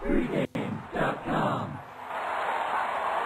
Pregame.com.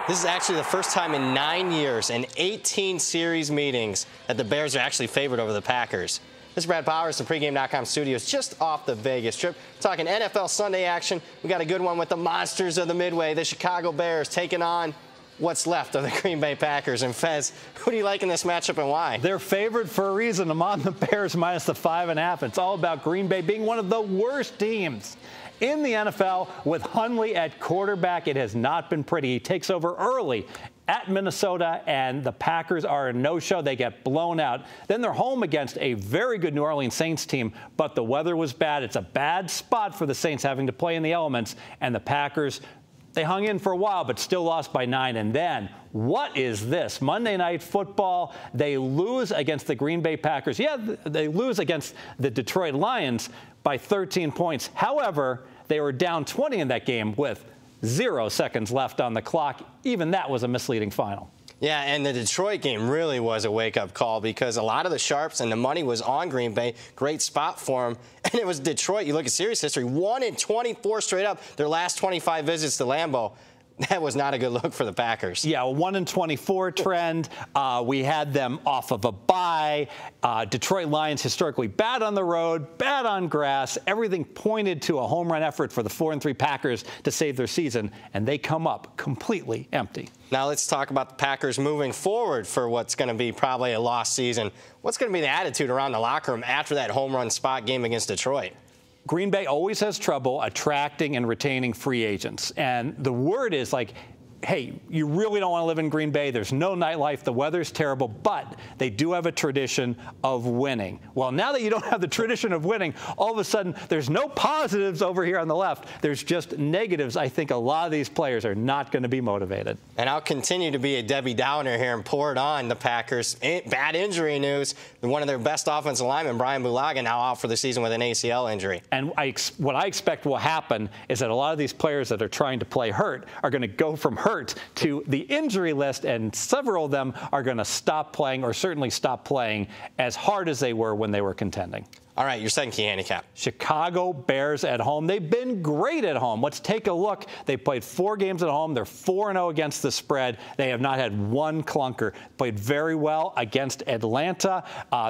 This is actually the first time in 9 years and 18 series meetings that the Bears are actually favored over the Packers. This is Brad Powers, the Pregame.com studios, just off the Vegas Strip. Talking NFL Sunday action. We got a good one with the monsters of the Midway, the Chicago Bears, taking on what's left of the Green Bay Packers. And Fez, who do you like in this matchup and why? They're favored for a reason. I'm on the Bears minus the 5.5. It's all about Green Bay being one of the worst teams in the NFL with Hundley at quarterback. It has not been pretty. He takes over early at Minnesota, and the Packers are a no-show. They get blown out. Then they're home against a very good New Orleans Saints team, but the weather was bad. It's a bad spot for the Saints having to play in the elements, and the Packers, they hung in for a while, but still lost by 9. And then, what is this? Monday Night Football, they lose against the Green Bay Packers. Yeah, they lose against the Detroit Lions by 13 points. However, they were down 20 in that game with 0 seconds left on the clock. Even that was a misleading final. Yeah, and the Detroit game really was a wake-up call because a lot of the sharps and the money was on Green Bay. Great spot for them. And it was Detroit. You look at series history, 1-24 straight up their last 25 visits to Lambeau. That was not a good look for the Packers. Yeah, a 1-24 trend. We had them off of a bye. Detroit Lions historically bad on the road, bad on grass. Everything pointed to a home run effort for the 4-3 Packers to save their season, and they come up completely empty. Now let's talk about the Packers moving forward for what's going to be probably a lost season. What's going to be the attitude around the locker room after that home run spot game against Detroit? Green Bay always has trouble attracting and retaining free agents. And the word is like, hey, you really don't want to live in Green Bay. There's no nightlife. The weather's terrible. But they do have a tradition of winning. Well, now that you don't have the tradition of winning, all of a sudden there's no positives over here on the left. There's just negatives. I think a lot of these players are not going to be motivated. And I'll continue to be a Debbie Downer here and pour it on the Packers. Bad injury news. One of their best offensive linemen, Brian Bulaga, now out for the season with an ACL injury. And what I expect will happen is that a lot of these players that are trying to play hurt are going to go from hurt to the injury list, and several of them are going to stop playing, or certainly stop playing as hard as they were when they were contending. All right, your second key handicap. Chicago Bears at home. They've been great at home. Let's take a look. They played 4 games at home. They're 4-0 against the spread. They have not had one clunker. Played very well against Atlanta.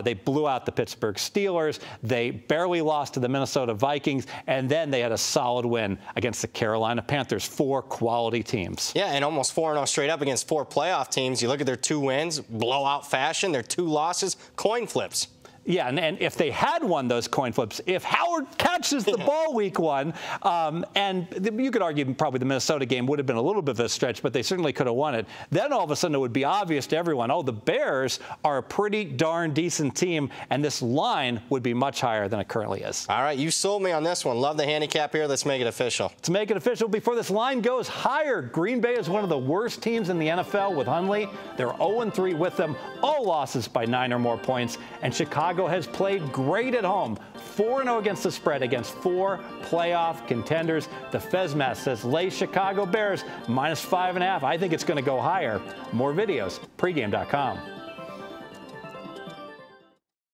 They blew out the Pittsburgh Steelers. They barely lost to the Minnesota Vikings. And then they had a solid win against the Carolina Panthers. 4 quality teams. Yeah, and almost 4-0 straight up against 4 playoff teams. You look at their 2 wins, blowout fashion. Their 2 losses, coin flips. Yeah, and if they had won those coin flips, if Howard catches the ball week 1, and you could argue probably the Minnesota game would have been a little bit of a stretch, but they certainly could have won it, then all of a sudden it would be obvious to everyone, oh, the Bears are a pretty darn decent team, and this line would be much higher than it currently is. All right, you sold me on this one. Love the handicap here. Let's make it official. Let's make it official before this line goes higher. Green Bay is one of the worst teams in the NFL with Hundley. They're 0-3 with them, all losses by 9 or more points, and Chicago has played great at home. 4-0 against the spread against 4 playoff contenders. The Fezmas says lay Chicago Bears minus 5.5. I think it's going to go higher. More videos, pregame.com.